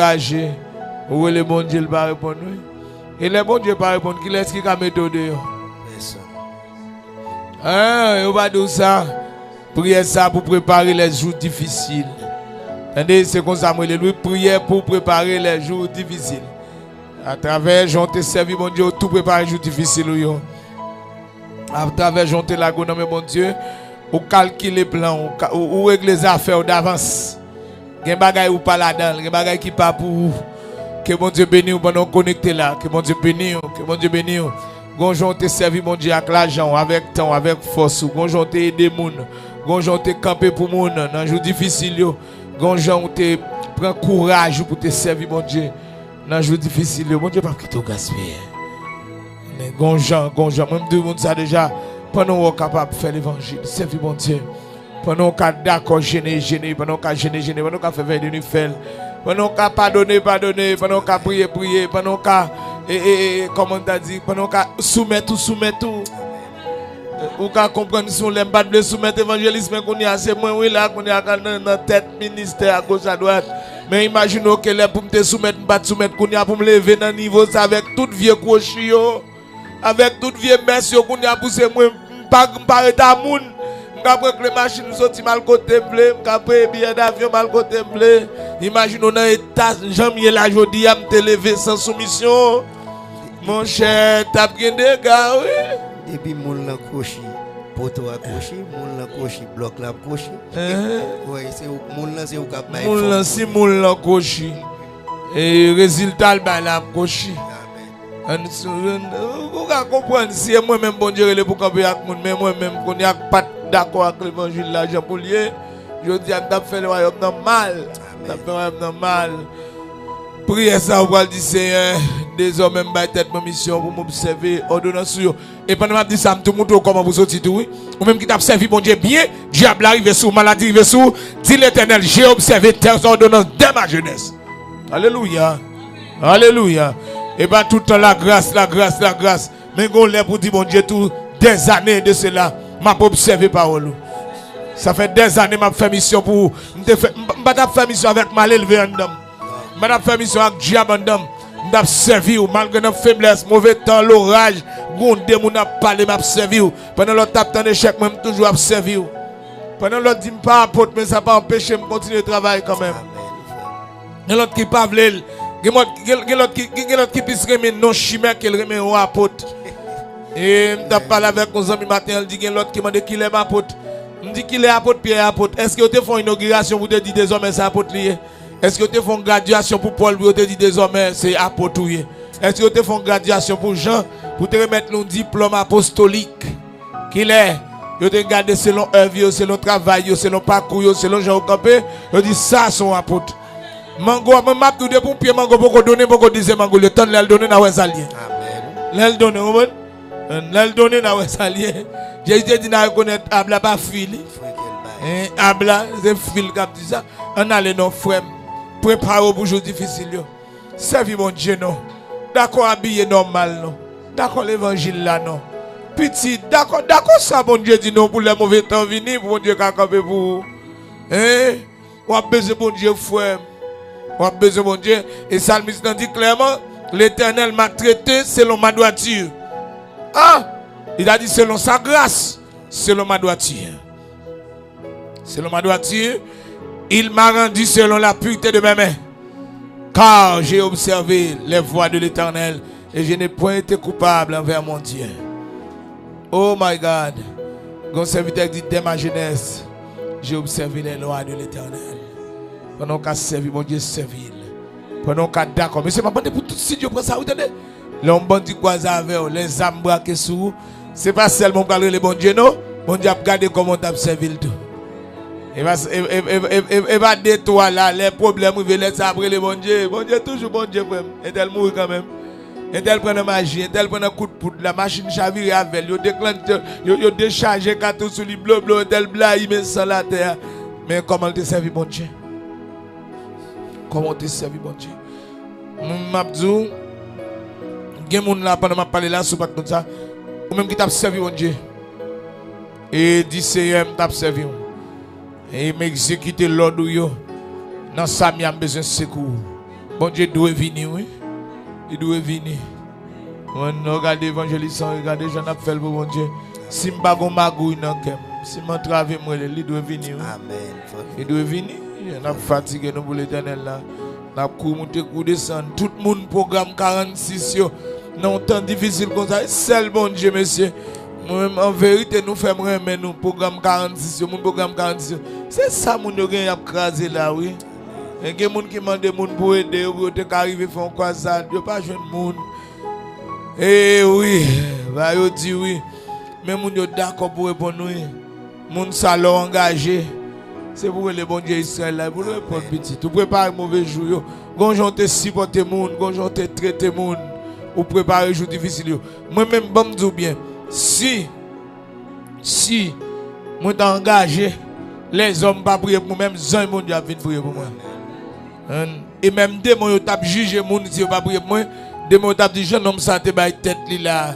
découragé. Où le bon Dieu ne va pas répondre. Et le bon Dieu ne va pas répondre. Qui est-ce qui a méthode? Personne. On va dire ça. Priez ça pour préparer les jours difficiles. Attendez, c'est comme ça, moi, lui, prière pour préparer les jours difficiles. À travers, j'en te servi, mon Dieu, tout préparer les jours difficiles. À travers, j'en te lago, non, mais mon Dieu, ou calculer les plans, ou régler les affaires d'avance. Il y a des bagages ou pas là-dedans, il y a des bagages qui pas pour vous. Que mon Dieu bénisse pendant connecter là. Que mon Dieu bénisse, que mon Dieu bénisse. Gonjon te servi, mon Dieu, avec l'argent, avec temps, avec force. Gonjon te aider moun. Gonjon te camper pour moun dans un jour difficile. Gonjon te prend courage pour te servir, mon Dieu. Dans un jour difficile, mon Dieu, pas que tu gaspilles. Gonjon, même deux monde ça déjà. Pendant qu'on est capable de faire l'évangile, servir, mon Dieu. Pendant qu'on est d'accord, gêner, pendant qu'on est gêné, pendant qu'on fait de nous faire. Pendant qu'on a pardonné, pendant qu'on a prié, pendant qu'on a, comment on t'a dit, pendant qu'on a soumettre tout. Ou qu'on comprendre si on l'aime pas de soumettre l'évangélisme, qu'on y a assez moins, oui, là, qu'on y a dans la tête, ministère à gauche, à droite. Mais imaginez que là, pour me soumettre, pas de soumettre, qu'on y a pour me lever dans le niveau, ça avec tout vieux crochet, avec tout vieux messe, qu'on y a poussé, moi, pas à moun. Après que les machines sont mal côté blé, après billet d'avion mal côté blé. Imaginez on a état jamais la jodi à me lever sans soumission. Mon cher, t'as bien des gars, oui. Depuis moun la cochi, poto a cochi, moun la cochi, bloc la cochi. Oui, c'est moun la c'est au cap. Moun la si moun la cochi. Et résultat le la cochi. Vous comprenez si moi-même bon Dieu le pour camper avec moun, mais moi-même qu'on y a pas d'accord avec l'évangile là, Jean Poulier, je dis à nous faire le royaume mal. Mal. Priez ça, vous allez dire Seigneur, désormais, je vais tête ma mission pour m'observer, ordonnance. Et pendant que je dis ça, je te montre comment vous sortez tout. Ou même qui t'a servi, mon Dieu, bien, diable arrive sous, maladie arrive sous, dit l'Éternel, j'ai observé tes ordonnances dès ma jeunesse. Alléluia. Alléluia. Et bien tout le temps, la grâce. Mais on l'a pour dire, mon Dieu, tout des années de cela, m'a observé parole. Ça fait des années que je fais mission pour vous. Je fais mission avec mal élevé en dame. Je fais mission avec diable en dame. Je servi malgré nos faiblesses, mauvais temps, l'orage. Je suis parlé, je servi. Pendant l'autre temps d'échec, je suis toujours servi. Pendant l'autre dit pas apôtre, mais ça n'a pas empêché de continuer le travail quand même. Il y a l'autre qui parle. Il y a l'autre qui puisse remettre non chimère qu'il remet au apôtre. Et je parle avec nos amis matin, il dit qu'il y a l'autre qui m'a dit qu'il est apôtre. Je dis qu'il est apôtre, Pierre apôtre. Est-ce que tu fais une inauguration pour te dire désormais c'est apôtre lié? Est-ce que tu fais une graduation pour Paul pour te dire désormais c'est apôtre lié? Est-ce que tu fais une graduation pour Jean pour te remettre un diplôme apostolique? Qu'il est? Tu te regardes selon œuvre, selon travail, selon parcours, selon Jean au campé. Je dis ça son apôtre. Mango, je m'a tout de pour Pierre Mango pour donner, pour dire Mango, le temps de le donner dans les alliés. Amen. Le donner, vous le donner dans les alliés. J'ai dit de reconnaître Abla pas fil. Abla, c'est fil qui dit ça. On a les noms frères. Préparez pour jour difficile. Servi mon Dieu non. D'accord habillé normal non. D'accord l'évangile là non. Petit, d'accord ça mon Dieu dit non pour les mauvais temps venir pour mon Dieu qui a campé pour vous. On a besoin mon Dieu frère. On a besoin mon Dieu. Et Salmiste dit clairement, l'Éternel m'a traité selon ma droiture. Ah! Il a dit selon sa grâce, selon ma droiture. Selon ma droiture, il m'a rendu selon la pureté de mes mains. Car j'ai observé les voies de l'Éternel et je n'ai point été coupable envers mon Dieu. Oh my God. Mon serviteur dit dès ma jeunesse, j'ai observé les lois de l'Éternel. Pendant qu'on a servi, mon Dieu servi. Pendant qu'on a d'accord. Mais c'est pas bon pour tout si Dieu prend ça, vous entendez? L'homme dit quoi ça avec les âmes braquées sous. C'est pas seulement pour les bon Dieu, non? Bon Dieu a regardé comment tu as servi le tout. Et va de toi là, les problèmes, il va laisser après le bon Dieu. Bon Dieu, toujours bon Dieu, frère. Et elle mourit quand même. Et elle prend la magie, et elle prend un coup de poudre. La machine chavire avec elle. Il décharge tout sur les bleu, et elle bla, il met ça la terre. Mais comment te servi, bon Dieu? Comment te servi, bon Dieu? M'abdou, il y a des gens là, pendant que je parle là, comme ça. Ou même qui t'a servi, mon Dieu. Et dit Seigneur, t'a servi. Et m'exécuter l'ordre. Dans ça, il y a besoin de secours. Bon Dieu doit venir, oui. Il doit venir. On regarde l'évangéliste, regardez, j'en ai fait pour bon Dieu. Si je ne pas magouille dans le si je travaille, il doit venir. Amen. Il doit venir. On a fatigué nous pour l'éternel là. On a couru, monter, couru, descendre. Tout le monde programme 46. Non, temps difficile comme ça. Seul bon Dieu, monsieur. En vérité, nous faisons remettre nous programme 46. Mon programme 46. C'est ça, mon Dieu, qui a crasé là, oui. Et il y a des gens qui demandent pour aider, pour arriver à faire quoi ça. Il n'y a pas de monde. Eh oui, bah, il dit oui. Mais mon Dieu d'accord pour répondre nous. Mon salon engagé. C'est pour le bon Dieu Israël là. Pour répondre petit. Tu prépares mauvais jour. Gonjon te supporter monde. Gonjon te traiter monde. Ou préparer jour difficile. Moi-même, bon me dis bien. Si, moi t'ai engagé, les hommes pas prier pour moi, même Jean mon Dieu a venir prier pour moi. Et même des mots t'as jugé mon Dieu pas prier pour moi. Des mots t'as dit jeune homme ça te baille tête là.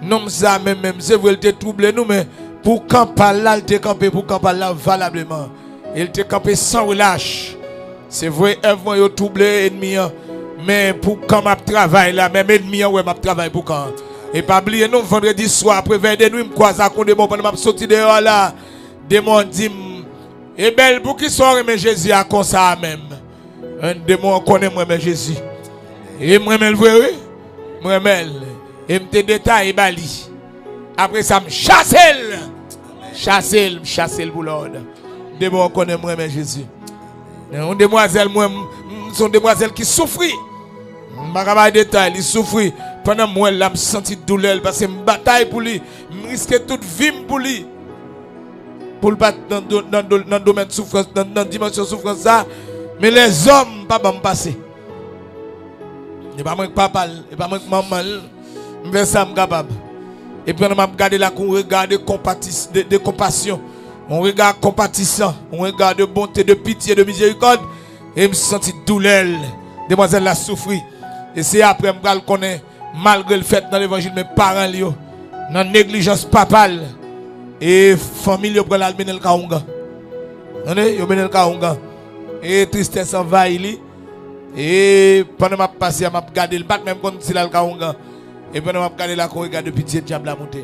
Non ça même c'est vrai il te troublé nous mais pour camper là il te camper pour camper là valablement. Il te camper sans relâche. C'est vrai Ève yo troublé ennemi mais pour quand m'a travail là même ennemi ouais m'a travail pour quand. Et pas oublier non vendredi soir après vers des nuits me croise à côté bon pendant m'a sorti dehors là. Démon dit et belle pour qui soit mais Jésus a comme ça même. Un démon connaît moi mais Jésus. Et moi même vrai oui. Moi même et me détail bali. Après ça me chasser pour l'ordre. Démon connaît moi mais Jésus. Une demoiselle moi sont demoiselles qui souffrent. Je ne détail, il souffre. Pendant moi, je me senti douleur parce que je bataille pour lui. Je risque toute vie pour lui. Pour le battre dans le domaine de souffrance, dans la dimension de souffrance. Ça. Mais les hommes, pas me passer. Il n'y a pas moi papa, il n'y a pas moi maman. Je vais ça capable. Et puis on m'a regardé là, on regarde de compassion. On regarde compatissant. On regarde de bonté, de pitié, de miséricorde. Et je me senti douleur. Demoiselle la souffrir. Et c'est après que je connais, malgré le fait dans l'évangile, mes parents, dans la négligence papale, et famille, ils prennent le kaunga. Ils prennent le kaunga. Et tristesse envahit. Et pendant que je passe, je regarde le bat, même quand c'est le kaunga. Et pendant que je regarde là, je regarde de pitié, le diable a monté.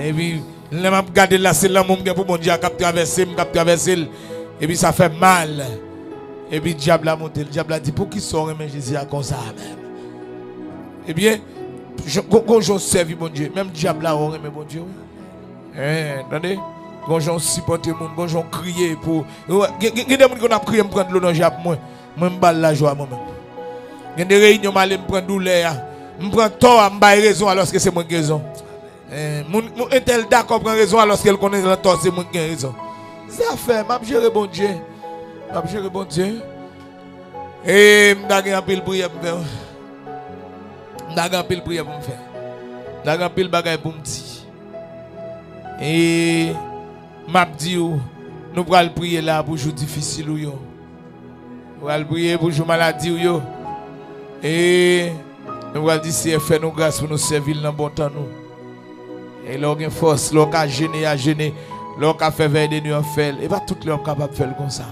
Et puis, je regarde là, c'est là pour mon Dieu, je traverse. Et puis ça fait mal. Et puis le diable a monté, le diable a dit pour qui sort mais Jésus a comme ça même. Eh bien, quand je servis mon Dieu, même le diable a mais mon Dieu. Attendez, quand je supporte mon, quand je crie pour. Il y a des gens qui ont prié pour prendre l'eau dans moi. Moi je balle la joie moi-même. Il y a des réunions où je prends douleur, je prends tort, je prends raison alors que c'est moi qui ai raison. Mon tel d'accord prend raison alors qu'elle connaît le tort, c'est moi qui ai raison. Ça fait, je gérer bon Dieu. Je gérer bon Dieu. Et je vais faire prière pour me faire. Je vais faire prière pour me faire. Je vais faire bagaille pour me dire. Et je dis, nous allons prier là pour jour difficile. Nous allons prier pour jour maladie. Et nous allons dire, si fait nous grâce pour nous servir dans le bon temps. Et là, on a force, là, on a gêné, là, on a fait veille de nuit en fait. Et pas tout le monde capable de faire comme ça.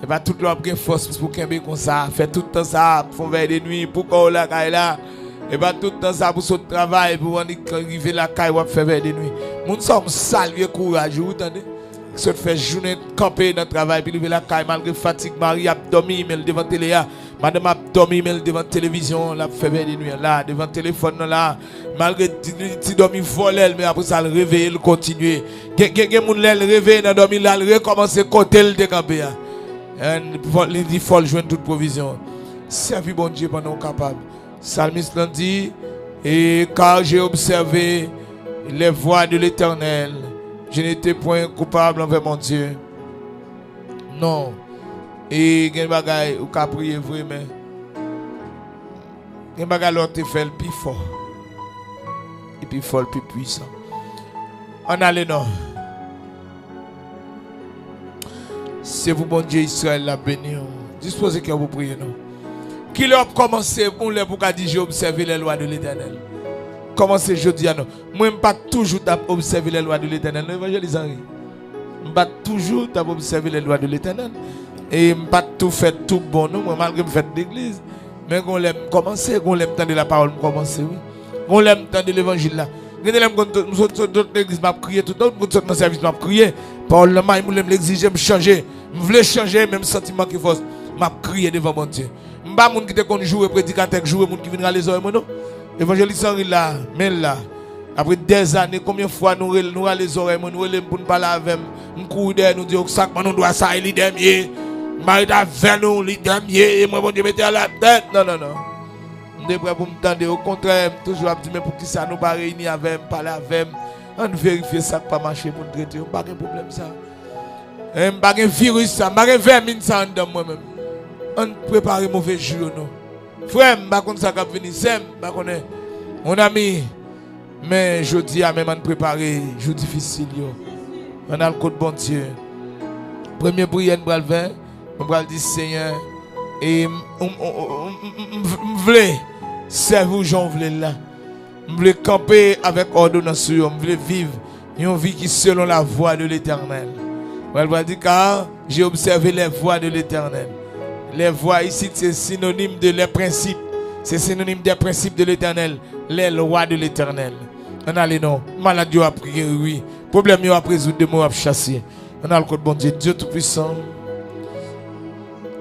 Et pas tout le monde a force pour qu'il comme ça. Fait tout le temps ça, pour faire veille de nuit, pour qu'on la caille là. Et pas tout le temps ça pour son travail, pour arriver la caille ou faire veille de nuit. Nous sommes salués courage, vous entendez? Se fait journée camper dans le travail, puis arriver la caille malgré fatigue, Marie a dormi, mais devant télé. Madame a dormi, mais devant télévision, la fait veille de nuit là, devant téléphone là. Malgré tu dormi volé, mais après ça le réveiller, le continuer. Quelqu'un moun le réveiller dans dormi là, le recommencer côté le décamper. Il dit faut joindre toute provision. Servir bon Dieu pendant capable. Psalmiste l'a dit, et car j'ai observé les voies de l'Éternel, je n'étais point coupable envers mon Dieu. Non. Et il y a des bagailles où tu prier vraiment. Il y a des bagailles où tu fais le plus fort. Et puis fort, le plus puissant. On allait non. C'est vous, bon Dieu Israël, la béni. Disposez que vous priez non. Qui leur commencé pour dire j'ai observé les lois de l'Éternel. Commencez jeudi à nous. Moi, je ne pas toujours observer les lois de l'Éternel. Je ne pas toujours observer les lois de l'Éternel. Et pas tout fait tout bon non, moi malgré me fait d'église, mais qu'on l'aime commencer, qu'on l'aime tendre la parole commencer oui. On l'aime tendre l'évangile là. Nous l'aime d'autres églises m'a crier tout le monde dans service m'a crier. Parole là, moi l'aime l'exiger me changer. Je voulais changer même sentiment qui force m'a crier devant mon Dieu. M'pas moun qui te kon jouer prédicateur jouer moun qui viendra les oreilles moi non. Évangéliste Henri là, mais là après des années combien de fois nous les oreilles nous pour nous parler avec nous courir nous dire que ça nous doit ça il dernier. Marie avec nous il dernier et moi bon Dieu mettez à la tête. Non. Je suis prêt pour me tendre. Au contraire, toujours à dire, mais pour qui ça nous pas réunir avec, parler avec, on vérifie ça pas marcher pour nous traiter. Pas de problème ça. Pas de virus ça, pas de vermine ça dans moi-même. On prépare mauvais jour non. Frère, pas contre ça qui venir, c'est pas connaît. Mon ami, mais je dis à même on préparer jour difficile yo. On a le code bon Dieu. Premier prière on va le faire, on va dire Seigneur et m'vle servir Jean vle là. M'vle camper avec ordonnance, m'vle vivre une vie qui selon la voie de l'Éternel. Elle va dire car j'ai observé les voies de l'Éternel. Les voies ici c'est synonyme de les principes. C'est synonyme des principes de l'Éternel, les lois de l'Éternel. On a les noms. Maladie a prié oui. Problème a résoudre de mots à chasser. On a le code bon Dieu, Dieu tout puissant.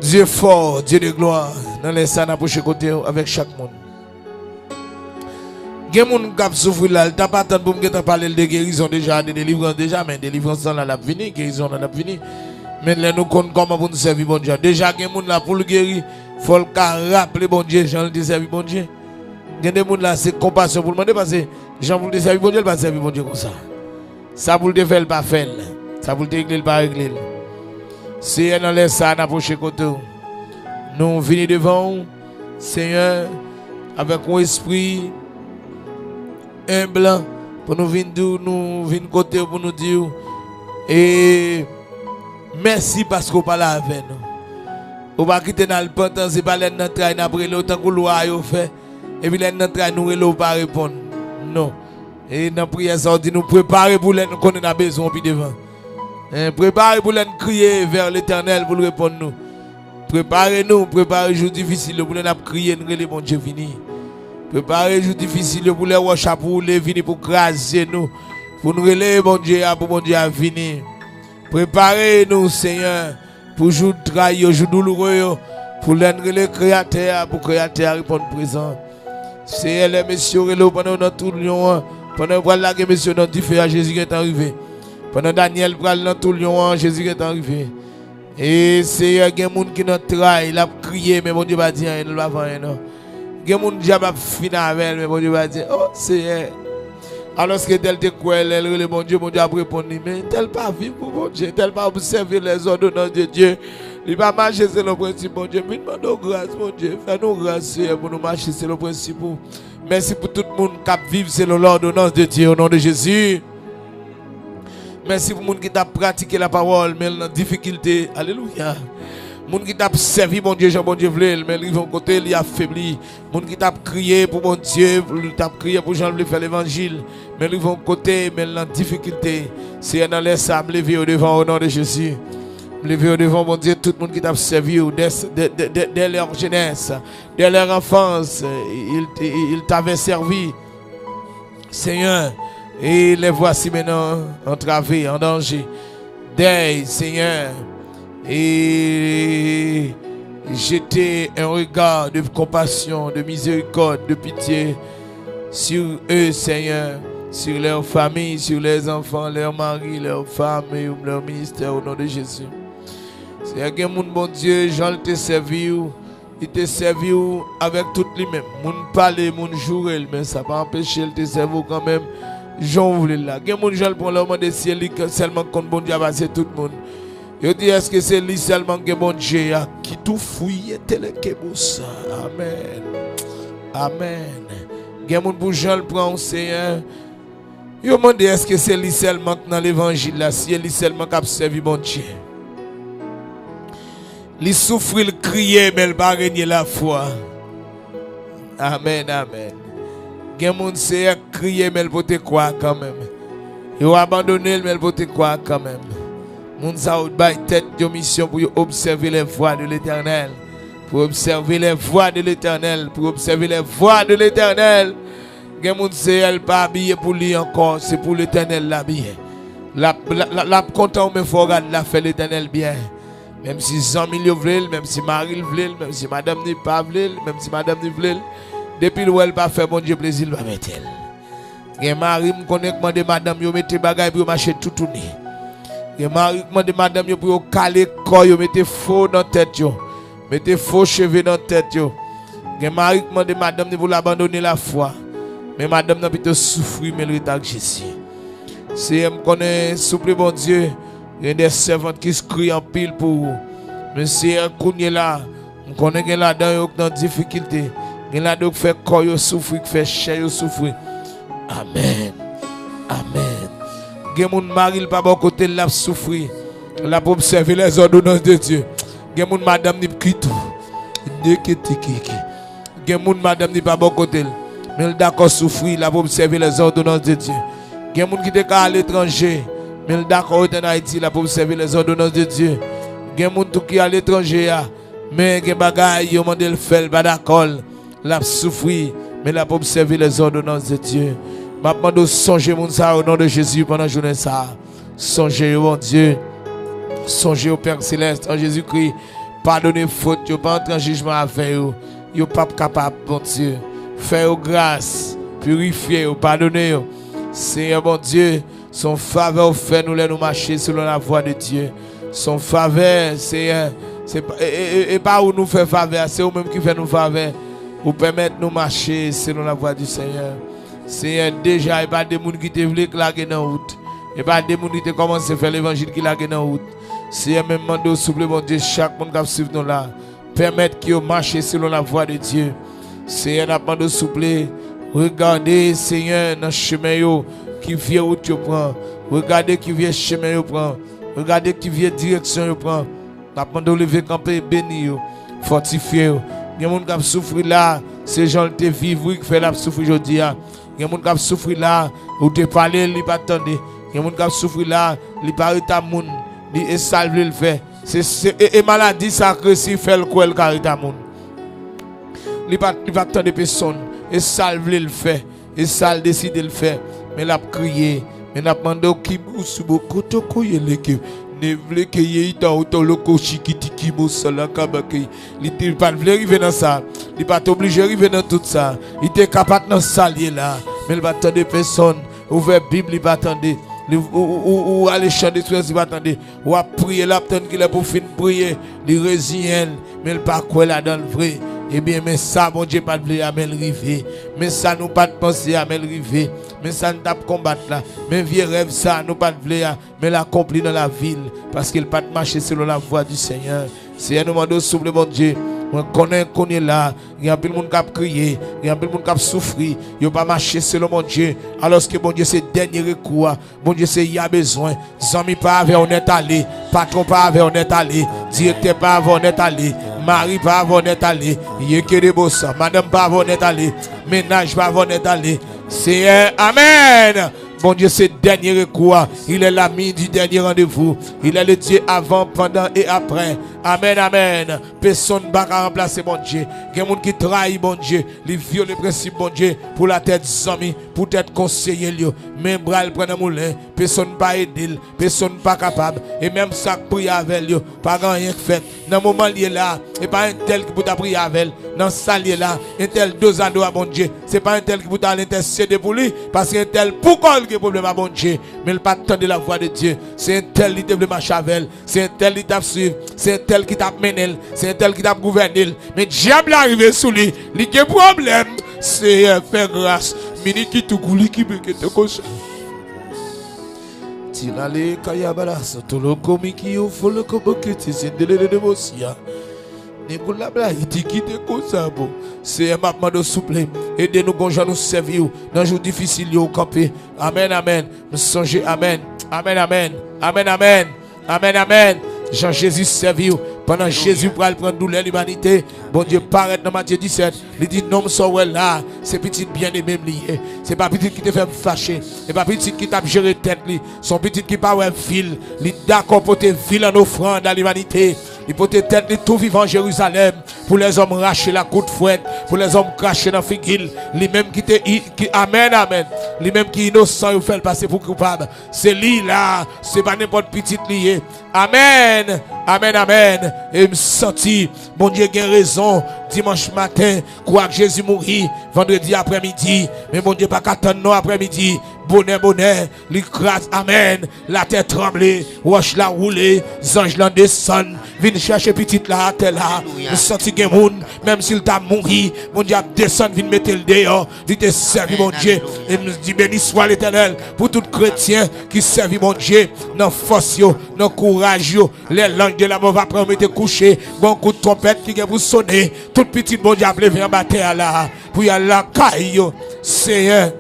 Dieu fort, Dieu de gloire. Dans les salles approcher côté avec chaque monde. Gen moun k'ap souffrir là, t'as pas attendre pour me parler de guérison déjà, de délivrance déjà, mais délivrance dans la venir, guérison dans la venir. Mais là nous connaissons comment pour nous servir bon Dieu. Déjà gen moun là pour le guérir, faut le rappeler bon Dieu, Jean le servir bon Dieu. Gen des moun là c'est compassion pour le demander parce que Jean pour le servir bon Dieu, il va servir bon Dieu comme ça. Ça pour le faire pas faire. Ça pour le régler pas régler. C'est dans les salles approcher côté. Nous venons devant Seigneur avec un esprit humble pour nous venir côté pour nous dire et merci parce qu'on parle avec nous. On va quitter dans le pantan, c'est pas l'aide notre travail après l'autant que loi a fait et puis l'aide notre travail nous ne pas répondre. Non. Et dans la prière ça dit nous préparer pour l'aide nous qu'on a besoin puis devant. Préparez pour l'aide crier vers l'Éternel pour répondre nous. Préparez-nous, préparez jour difficile pour nous crier nous les bon Dieu fini. Préparez jour difficile pour les worship pour les venir pour craser nous. Pour nous relayer bon Dieu pour bon Dieu à venir. Préparez-nous Seigneur pour jour travail, jour douloureux pour les créateurs pour créateurs répondre présent. Seigneur les messieurs pendant notre tout lion pendant que la messieurs dans différents Jésus est arrivé. Pendant Daniel pral dans tout lion Jésus est arrivé. Et Seigneur il y a des gens qui dans travail, il a crié mais bon Dieu va dire il va faire non. Il y a des gens qui ont fini avec mais bon Dieu va dire oh Seigneur. Alors que tel te quoi le bon Dieu a répondu mais tel pas vivre pour bon Dieu, tel pas observer les ordonnances de Dieu. Il va marcher sur le principe bon Dieu. Mais demandons grâce mon Dieu, fais-nous grâce pour nous marcher sur le principe. Merci pour tout le monde qui vit selon l'ordonnance de Dieu au nom de Jésus. Merci pour les gens qui ont pratiqué la parole, mais dans la difficulté. Alléluia. Les gens qui ont servi mon Dieu, Jean bon Dieu voulait, mais ils vont côté, ils affaibli. Les gens qui ont crié pour mon Dieu, ils ont crié pour Jean voulait faire l'évangile, mais ils vont côté, mais dans la difficulté. C'est dans les sables, lever au devant au nom de Jésus. Lever au devant mon Dieu, tout le monde qui t'a servi dès leur jeunesse, dès leur enfance, ils t'avaient servi. Seigneur. Et les voici maintenant entravés, en danger. Deuil, Seigneur. Et jeter un regard de compassion, de miséricorde, de pitié sur eux, Seigneur. Sur leur famille, sur leurs enfants, leurs maris, leurs femmes et leur ministère au nom de Jésus. Seigneur, que mon bon Dieu, Jean te servi, il te servi avec tout lui-même. Mon parler, mon jouer, mais ça n'a pas empêché de te servir quand même. Jean voulait là. Il y a des gens qui prennent le monde de ciel seulement quand bon Dieu a passé tout le monde. Je dis est-ce que c'est lui seulement que bon Dieu qui tout fouille tel que ça. Amen. Amen. Il y a des gens qui prennent Seigneur. Je demande est-ce que c'est lui seulement dans l'évangile là, si lui seulement qui a servi bon Dieu. Il souffre, il crie, mais il va régner la foi. Amen, amen. Il y a des gens qui crient, mais ils vont te croire quand même. Ils ont abandonné, mais ils vont te croire quand même. Moun sa ou bay tête de mission pour observer les voies de l'Éternel. Pour observer les voies de l'Éternel. Pour observer les voies de l'Éternel. Gen moun se elle pas habillé pour lui encore. C'est pour l'Éternel l'habiller. La content mais faut regarder la fait l'Éternel bien. Même si 100 millions veulent, même si Marie veut, même si madame n'est pas veut, même si madame n'est veut, depuis le elle pas fait bon Dieu plaisir, il va mettre elle. Et Marie me connaît comment de madame yo mette bagay pour marcher tout tourner. Et Marie comment de madame yo pour caler corps yo mette faux dans tête yo. Mettez faux cheveux dans tête yo. Et Marie comment de madame pour l'abandonner la foi. Mais madame n'a plutôt souffrir mais le retard Jésus. Si elle me connaît souple bon Dieu. Il y a des servantes qui se crient en pile pour vous. Mais si elle est là, on connaît qu'elle a dans difficulté. Elle a donc fait corps souffrir, fait chair souffrir. Amen. Amen. Il y a mon mari pas bon côté là souffrir. Là pour observer les ordonnances de Dieu. Il y a mon madame qui crie tout. Il y a mon madame qui pas bon côté. Mais elle d'accord souffrir là pour observer les ordonnances de Dieu. Il y a mon qui est à l'étranger. Mais d'accord en Haïti là pour observer les ordonnances de Dieu. Il y a des gens qui sont à l'étranger. Mais il y a des bagailles qui ont le fait, pas d'accord. La souffrir. Mais là pour observer les ordonnances de Dieu. Je demande de songer mon ça au nom de Jésus pendant la journée ça. Songez mon Dieu. Songez au Père Céleste en Jésus-Christ. Pardonnez faute. Vous pas entrer en jugement avec vous. Vous pas capable, bon Dieu. Faites grâce. Purifiez, pardonnez. Seigneur mon Dieu. Son faveur fait nous marcher selon la voie de Dieu. Son faveur, c'est pas où nous fait faveur, c'est vous même qui fait nous faveur. Pour permettre nous marcher selon la voie du Seigneur. Seigneur, déjà, il n'y a pas de gens qui te voulaient claquer dans la route. Il n'y a pas de gens qui te commencé à faire l'évangile qui claquer dans la route. Seigneur, même demande souple, mon Dieu, chaque monde qui suit nous là. Permettre qu'ils marchent selon la voie de Dieu. Seigneur, nous demande souple. Regardez, Seigneur, dans le chemin qui vient où tu prends. Regardez qui vient chemin tu prends. Regardez qui vient direction tu prends. Après de lever camper béni fortifier. Il y a des gens qui souffrent là, ces gens qui vivent qui fait la souffrir aujourd'hui. Il y a des gens qui souffrent là, où tu parles, ils pas attendre. Il y a des gens qui souffrent là, ils pas ta moun, ils salve le fait. Et maladie ça que si fait le quoi le carita moun. Il pas attendre personne, et salve le fait, et salve décide le faire. Mais la crier, mais la demandé qui sous beaucoup de l'équipe. Ne voulait que y dans auto loco chikitiki mosala kabaki. Il était pas arriver dans ça. Il pas obligé arriver dans tout ça. Il était capable dans salier là. Mais il va attendre personne. Ouvert Bible il va attendre. Ou aller chanter sur il va attendre. Ou à prier là attendre qu'il est pour finir prier. Il résilient. Mais il pas quoi là dans le vrai. Eh bien, mais ça, mon Dieu, pas de blé à river. Mais ça, nous pas de penser à river. Mais ça, nous tape combattre là. Mais vieux rêve, ça, nous pas de blé à mais l'accomplir dans la ville. Parce qu'il pas de marcher selon la voie du Seigneur. Seigneur, nous demandons souple, mon Dieu. On connaît qu'on est là. Il y a plein de monde qui a crié. Il y a plein de monde qui a souffert. Il n'y a pas marché selon mon Dieu. Alors que mon Dieu, c'est dernier recours. Mon Dieu, c'est il y a besoin. Zami pas avec on est allé. Patron pas avec on est allé. Directeur pas avec on est allé. Marie pas avec on est allé. Yékere bossa. Madame pas avec on est allé. Ménage pas avec on est allé. C'est Amen. Bon Dieu, c'est dernier recours. Il est l'ami du dernier rendez-vous. Il est le Dieu avant, pendant et après. Amen, amen. Personne ne va remplacer mon Dieu. Il y a des gens qui trahissent mon Dieu. Ils violent le principe mon Dieu pour la tête zami, pour être conseiller. Même bras le prennent moulin. Personne ne va aider. Personne ne pas capable. Et même ça prier avec lui. Pas rien fait. Dans le moment où il est là, et pas un tel qui peut prier avec lui. Dans ce lieu là, un tel deux ans à bon Dieu. C'est pas un tel qui peut l'intercéder pour lui. Parce qu'un tel pourquoi il y a problème à bon Dieu. Mais il n'a pas attendu la voix de Dieu. C'est un tel qui devait marcher avec elle. C'est un tel qui t'a suivi. C'est un tel qui t'a mené. C'est un tel qui t'a gouverné. Mais diable arrivé sous lui. Il y a un problème. C'est faire grâce. Mini qui te gouli qui me te cause. Tirale kayabara. Sotolo komiki ou folo koboketi. C'est de mosia. C'est un mappement de souple. Aidez-nous, bon Jean, nous servir dans un jour difficile au campé. Amen, amen. Nous songez, amen. Amen, amen. Amen, amen. Amen, amen. Jean Jésus servir Pendant Jésus pour prendre douleur l'humanité, bon Dieu paraît dans Matthieu 17, il dit non, so là, c'est petit bien-aimé lié. C'est pas petit qui te fait fâcher, c'est pas petit qui t'a géré tête, son petit qui pas un fil, il est d'accord pour te ville en offrande à l'humanité. Il peut être tête tout vivant en Jérusalem, pour les hommes racher la coupe de fouette, pour les hommes cracher dans figuil, les mêmes qui amen, amen, les mêmes qui innocent, ils fait passer pour coupable. C'est lui là, c'est pas n'importe petit lié. Amen, amen, amen. Et me senti, mon Dieu, a raison, dimanche matin, croire que Jésus mourit, vendredi après-midi, mais mon Dieu, pas qu'attendre non après-midi. Bonheur, l'écrase, amen. La terre tremblée, roche la roulée, ange la descend, viens chercher petite là, terre là. Je sens que moun, même s'il t'a mouru, mon Dieu, descend, viens mettre le dehors, il te servi, mon Dieu. Et me dit, béni soit l'Éternel pour tout chrétien qui servi, mon Dieu, dans force, dans courage, les langues de la mort va prendre, te coucher, bon coup de trompette qui vient pour sonner, tout petit, mon Dieu, appelé, viens battre là, pour y aller la caille, Seigneur.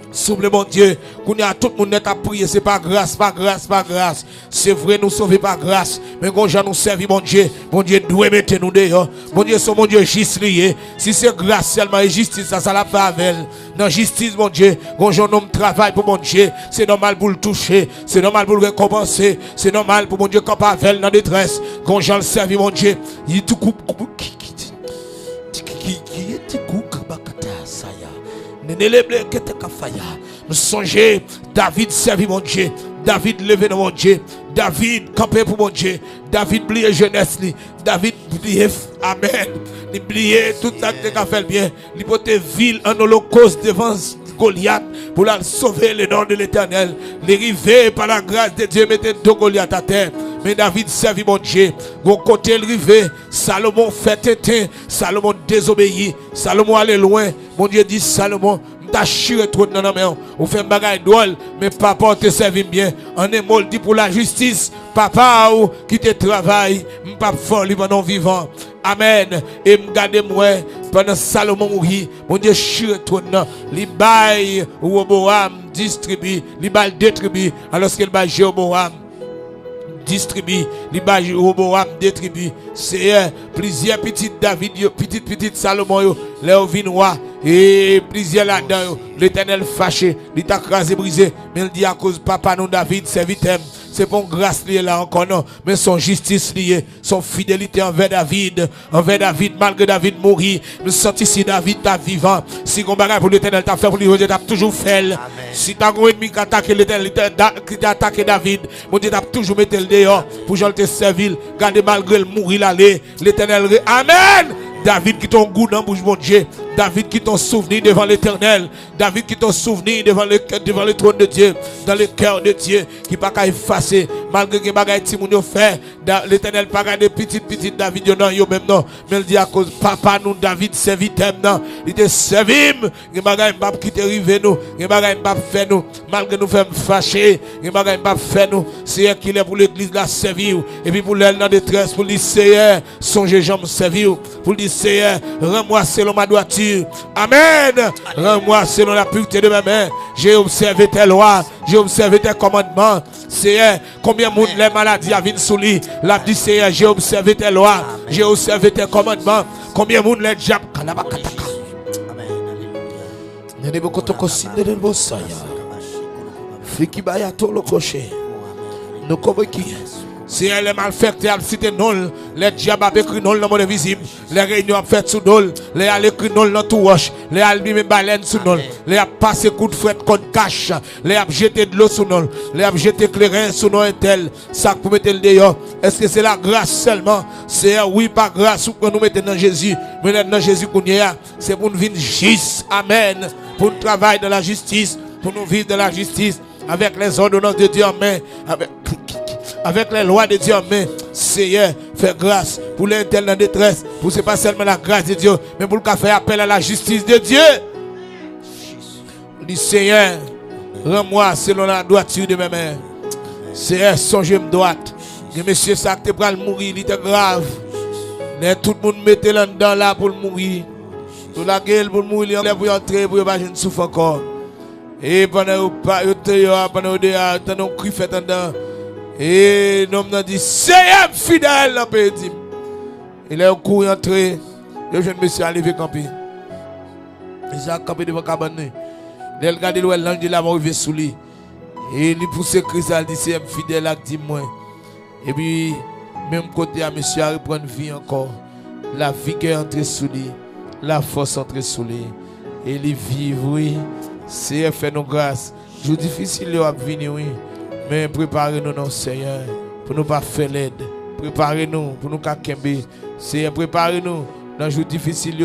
Souple mon Dieu, qu'on a tout le monde à prier, c'est pas grâce, pas grâce, pas grâce. C'est vrai, nous sauver pas grâce. Mais quand nous servi, mon Dieu doit mettre nous dehors. Mon Dieu, c'est mon Dieu juste lié. Si c'est grâce seulement et justice, ça l'a pas avec. Dans justice, mon Dieu, quand je homme travail pour mon Dieu, c'est normal pour le toucher, c'est normal pour le récompenser, c'est normal pour mon Dieu quand pas avec dans détresse. Quand j'en servi, mon Dieu, il tout coupe, nous songez, David servi mon Dieu, David levé dans mon Dieu, David campé pour mon Dieu, David oublié jeunesse, David oublié, amen, il oublié tout ça qui a fait bien, il portait ville en holocauste devant Goliath pour la sauver le nom de l'Éternel, l'arrivée par la grâce de Dieu mettait deux Goliath à terre. Mais David servi mon Dieu. Bon côté rivé, Salomon fait tétin, Salomon désobéit, Salomon allait loin. Mon Dieu dit Salomon, t'as chiré trop dans la main. On fait un bagage drôle, mais papa te servi bien. On est mol dit pour la justice, papa ou qui te travaille, m'pas folie pendant vivant. Amen. Et m'gardez-moi pendant Salomon mourit. Mon Dieu chiré trop dans. Li bail Roboam distribue, li bail détribue, alors qu'il bail Jéroboam distribue, les bages Roboam distribue. C'est plusieurs petites David, petites Salomon, les vinois et plusieurs là-dedans. L'Éternel fâché, il t'a crasé, brisé. Mais il dit à cause papa non David, serviteur. C'est pour grâce liée là encore non, mais son justice liée, son fidélité envers David, malgré David mourir. Nous sentons si David t'a vivant, si on bagage pour l'Éternel t'a fait pour lui, t'as toujours fait. Si t'as un ennemi qui attaque l'Éternel, qui t'a attaqué David, mon Dieu t'a toujours mis le dehors pour j'en te servir, garder malgré le mourir l'aller, l'Éternel. Amen. David qui ton goût dans bouche mon Dieu. David qui ton souvenir devant l'Éternel. David qui ton souvenir devant le trône de Dieu. Dans le cœur de Dieu. Qui pas qu'à effacer. Malgré que bagaille Timounio fait. L'Éternel pas qu'à des petites David non yo même non. Mais il dit à cause papa nous David serviteur non. Il te servi. Que bagaille pas qui te rive nous. Que bagaille pas fait nous. Malgré nous faire fâcher. Que bagaille pas fait nous. C'est qu'il est pour l'église la servir. Et puis pour l'elle dans détresse. Pour lui Seigneur. Songez jambes servir. Pour lui Seigneur. Rends-moi selon ma droiture. Amen. Rends-moi selon la pureté de mes mains. J'ai observé tes lois. J'ai observé tes commandements. Seigneur, combien de monde les maladies a viennent sous lui. La dit Seigneur, j'ai observé tes lois. J'ai observé tes commandements. Combien de monde les diables. Amen. Si les malfaiteurs cité non, les diables ont écrit non dans le monde visible, les réunions ont fait sous non, les ont écrit non dans tout roche, les ont mis baleine sous non, les ont passé coup de fouet contre cache, les ont jeté de l'eau sous non, les ont jeté clairin sous non tel, ça pour mettre le dehors. Est-ce que c'est la grâce seulement? C'est oui, pas grâce pour nous mettre dans Jésus, mais dans Jésus qu'on y a, c'est pour nous vivre juste, amen, pour nous travailler dans la justice, pour nous vivre dans la justice, avec les ordonnances de Dieu en main, avec les lois de Dieu en main. Seigneur, fais grâce pour les tels en détresse. Pour ce n'est pas seulement la grâce de Dieu, mais pour le faire appel à la justice de Dieu. Dis Seigneur, rends-moi selon la droiture de mes mains. Seigneur, songez-moi droite. Que monsieur ça te pral mourir, il était grave. Mais tout le monde mettait là-dedans là pour mourir. Tout la gueule pour mourir, il est pour entrer, pour ne pas souffrir encore. Et pendant que vous cri fait dedans. Et nous avons dit, c'est fidèle dans le pays. Il est au cours entré. Le jeune monsieur a levé campé. Il a campé devant la cabane. Il a regardé l'ange de la mort arrivé sous lui. Et il pousse Christ, il dit, c'est fidèle à moi. Et puis, même côté à monsieur a repris vie encore. La vie qui est entrée sous lui. La force entrée sous lui. Et il vit, oui. C'est fait nos grâces. Jour difficile, il va venir, oui. Mais préparez-nous, non, Seigneur, pour nous pas faire l'aide. Préparez-nous pour nous kakembe. Seigneur, préparez-nous dans le jour difficile.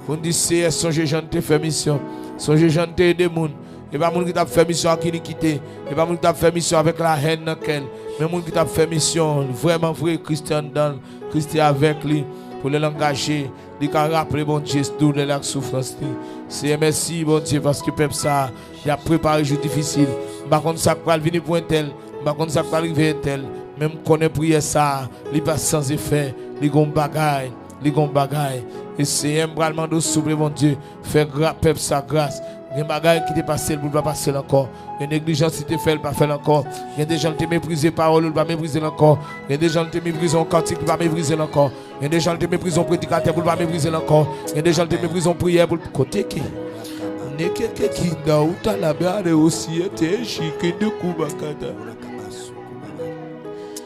Pour nous dire, Seigneur, songez, j'en te fait mission. Songez, j'en te aider moun. Et pas moun qui t'a fait mission à qui quitter. Et pas moun qui t'a fait mission avec la haine dans quelle. Mais moun qui t'a fait mission, vraiment vrai, Christian dans, Christ avec lui, pour l'engager. Il a rappelé, bon Dieu, tout de la souffrance. C'est merci, bon Dieu, parce que peuple ça, il a préparé jour difficile. Par contre, ça va venir pour un tel. Par contre, ça va arriver un tel. Même qu'on ait prié ça, il passe sans effet. Il gon bagaille, il gon bagaille. Et c'est un bras de souple, mon Dieu. Faire peuple ça grâce. Il y a des bagailles qui t'est passé, pour ne pas passer encore. Il y a des négligences qui t'est fait, pas faire encore. Il y a des gens qui t'ont méprisé parole, pas mépriser encore. Il y a des gens qui t'ont méprisé en cantique, pas mépriser encore. Il y a des gens qui t'ont méprisé en prédicateur, pour pas mépriser encore. Il y a des gens qui t'ont méprisé en prière, pour côté qui. Ne quelqu'un qui n'a pas la barre aussi était chic de Kubakata.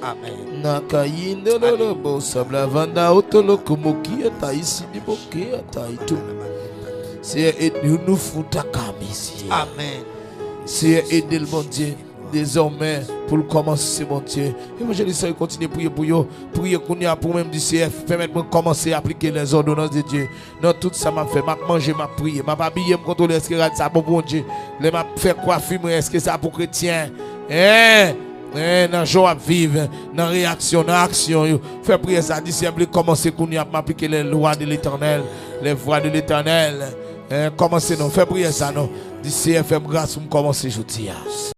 Amen. Nakayindo lolo bo sabla vanda otolo kumoki ata ici di boke ata itu. C'est aider nous fouta kamisi. Amen. C'est aider le bon Dieu désormais pour commencer mon Dieu. Évangéliste continue à prier pour vous. Prier pour même du CF. Permettez-moi de commencer à appliquer les ordonnances de Dieu. Non, tout ça m'a fait. M'a manger, m'a prier. M'a habillé, m'a contrôler. Est-ce que ça pour bon Dieu? Les m'a fait coiffer. Est-ce que ça pour chrétien? Dans joie vivre, dans réaction, dans action. Fait prier ça. Disciple, commencer à m'appliquer les lois de l'Éternel. Les voies de l'Éternel. Commencez non. Fait prier ça non. Du CFM grâce pour commencer aujourd'hui.